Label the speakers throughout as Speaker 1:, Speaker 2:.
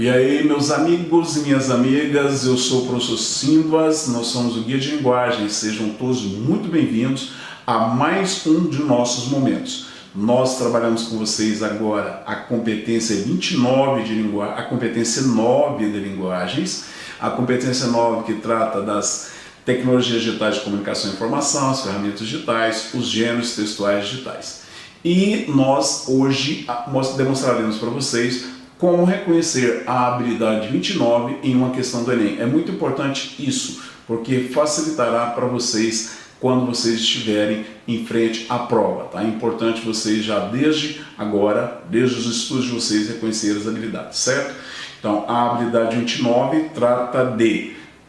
Speaker 1: E aí, meus amigos e minhas amigas, eu sou o professor Simbas, nós somos o Guia de Linguagem. Sejam todos muito bem-vindos a mais um de nossos momentos. Nós trabalhamos com vocês agora a competência 29 de linguagem, a competência 9 de linguagens, a competência 9 que trata das tecnologias digitais de comunicação e informação, as ferramentas digitais, os gêneros textuais digitais. E nós hoje demonstraremos para vocês como reconhecer a habilidade 29 em uma questão do Enem. É muito importante isso, porque facilitará para vocês quando vocês estiverem em frente à prova. Tá? É importante vocês já desde agora, desde os estudos de vocês, reconhecer as habilidades, certo? Então, a habilidade 29 trata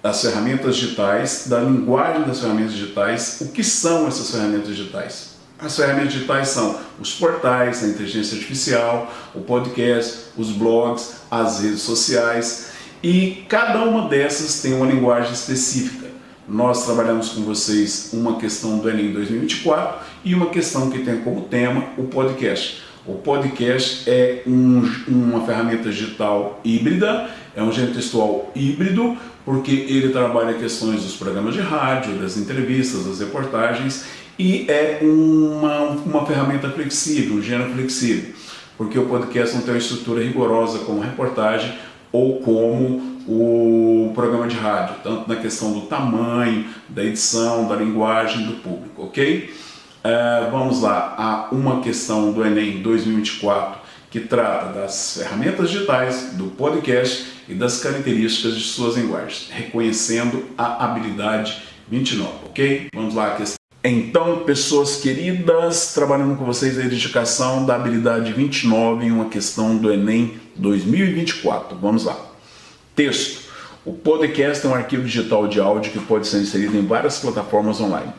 Speaker 1: das ferramentas digitais, da linguagem das ferramentas digitais. O que são essas ferramentas digitais? As ferramentas digitais são os portais, a inteligência artificial, o podcast, os blogs, as redes sociais, e cada uma dessas tem uma linguagem específica. Nós trabalhamos com vocês uma questão do Enem 2024 e uma questão que tem como tema o podcast. O podcast é uma ferramenta digital híbrida, é um gênero textual híbrido, porque ele trabalha questões dos programas de rádio, das entrevistas, das reportagens, e é uma ferramenta flexível, um gênero flexível, porque o podcast não tem uma estrutura rigorosa como reportagem ou como o programa de rádio, tanto na questão do tamanho, da edição, da linguagem do público, ok? Vamos lá, há uma questão do Enem 2024 que trata das ferramentas digitais, do podcast e das características de suas linguagens, reconhecendo a habilidade 29, ok? Vamos lá, a questão. Então, pessoas queridas, trabalhando com vocês a identificação da habilidade 29 em uma questão do Enem 2024. Vamos lá. Texto. O podcast é um arquivo digital de áudio que pode ser inserido em várias plataformas online.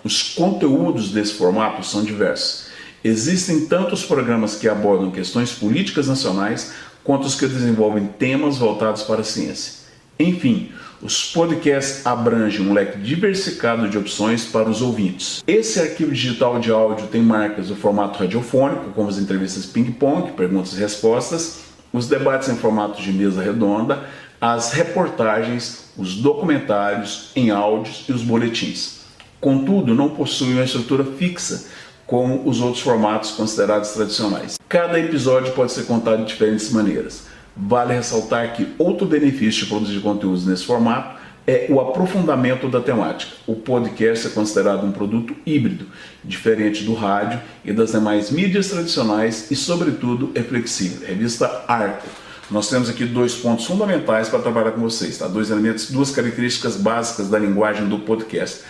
Speaker 1: Os conteúdos desse formato são diversos. Existem tanto os programas que abordam questões políticas nacionais, quanto os que desenvolvem temas voltados para a ciência. Enfim, os podcasts abrangem um leque diversificado de opções para os ouvintes. Esse arquivo digital de áudio tem marcas do formato radiofônico, como as entrevistas ping-pong, perguntas e respostas, os debates em formato de mesa redonda, as reportagens, os documentários em áudios e os boletins. Contudo, não possui uma estrutura fixa, como os outros formatos considerados tradicionais. Cada episódio pode ser contado de diferentes maneiras. Vale ressaltar que outro benefício de produzir conteúdos nesse formato é o aprofundamento da temática. O podcast é considerado um produto híbrido, diferente do rádio e das demais mídias tradicionais e, sobretudo, é flexível. Revista Arco. Nós temos aqui dois pontos fundamentais para trabalhar com vocês, tá? Dois elementos, duas características básicas da linguagem do podcast.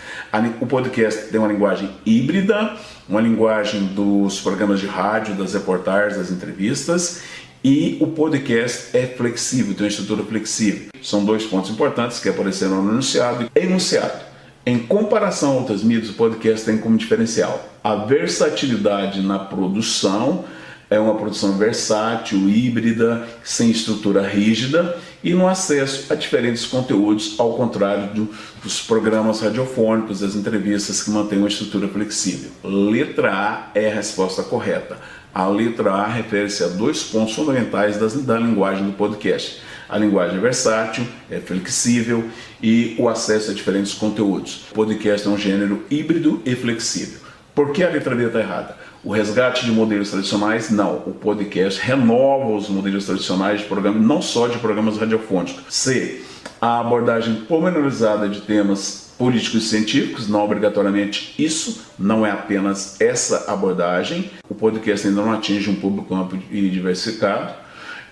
Speaker 1: O podcast tem uma linguagem híbrida, uma linguagem dos programas de rádio, das reportagens, das entrevistas, e o podcast é flexível, tem uma estrutura flexível. São dois pontos importantes que apareceram no enunciado. Enunciado. Em comparação a outras mídias, o podcast tem como diferencial a versatilidade na produção. É uma produção versátil, híbrida, sem estrutura rígida e no acesso a diferentes conteúdos, ao contrário dos programas radiofônicos, das entrevistas que mantêm uma estrutura flexível. Letra A é a resposta correta. A letra A refere-se a dois pontos fundamentais da linguagem do podcast. A linguagem é versátil, é flexível e o acesso a diferentes conteúdos. O podcast é um gênero híbrido e flexível. Por que a letra B está errada? O resgate de modelos tradicionais? Não. O podcast renova os modelos tradicionais de programas, não só de programas radiofônicos. C. A abordagem pormenorizada de temas políticos e científicos, não obrigatoriamente isso, não é apenas essa abordagem. O podcast ainda não atinge um público amplo e diversificado.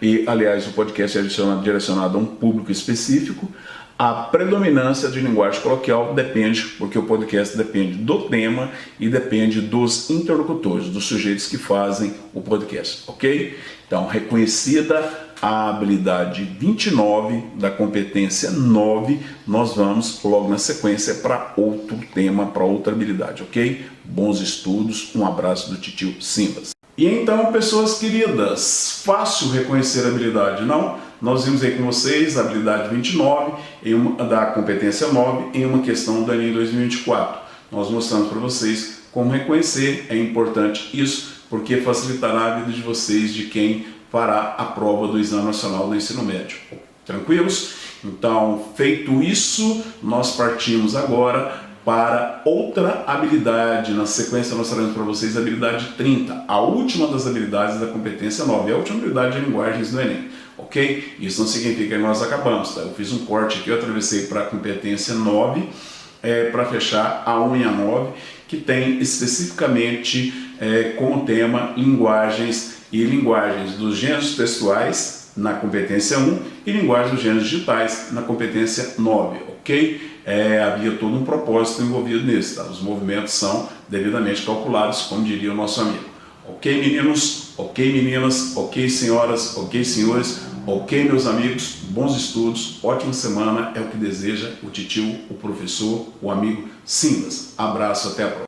Speaker 1: E, aliás, o podcast é direcionado a um público específico. A predominância de linguagem coloquial depende, porque o podcast depende do tema e depende dos interlocutores, dos sujeitos que fazem o podcast, ok? Então, reconhecida a habilidade 29 da competência 9, nós vamos logo na sequência para outro tema, para outra habilidade, ok? Bons estudos, um abraço do titio Simbas. E então, pessoas queridas, fácil reconhecer a habilidade, não? Nós vimos aí com vocês a habilidade 29 da competência 9 em uma questão do Enem 2024. Nós mostramos para vocês como reconhecer, é importante isso, porque facilitará a vida de vocês, de quem fará a prova do Exame Nacional do Ensino Médio. Tranquilos? Então, feito isso, nós partimos agora para outra habilidade. Na sequência nós traremos para vocês a habilidade 30, a última das habilidades da competência 9, a última habilidade de linguagens do Enem, ok? Isso não significa que nós acabamos, tá? Eu fiz um corte aqui, eu atravessei para a competência 9, para fechar a 1 e a 9, que tem especificamente como tema linguagens e linguagens dos gêneros textuais na competência 1 e linguagem dos gêneros digitais na competência 9, ok? Havia todo um propósito envolvido nisso, tá? Os movimentos são devidamente calculados, como diria o nosso amigo. Ok, meninos? Ok, meninas? Ok, senhoras? Ok, senhores? Ok, meus amigos? Bons estudos, ótima semana, é o que deseja o titio, o professor, o amigo Simbas. Abraço, até a próxima.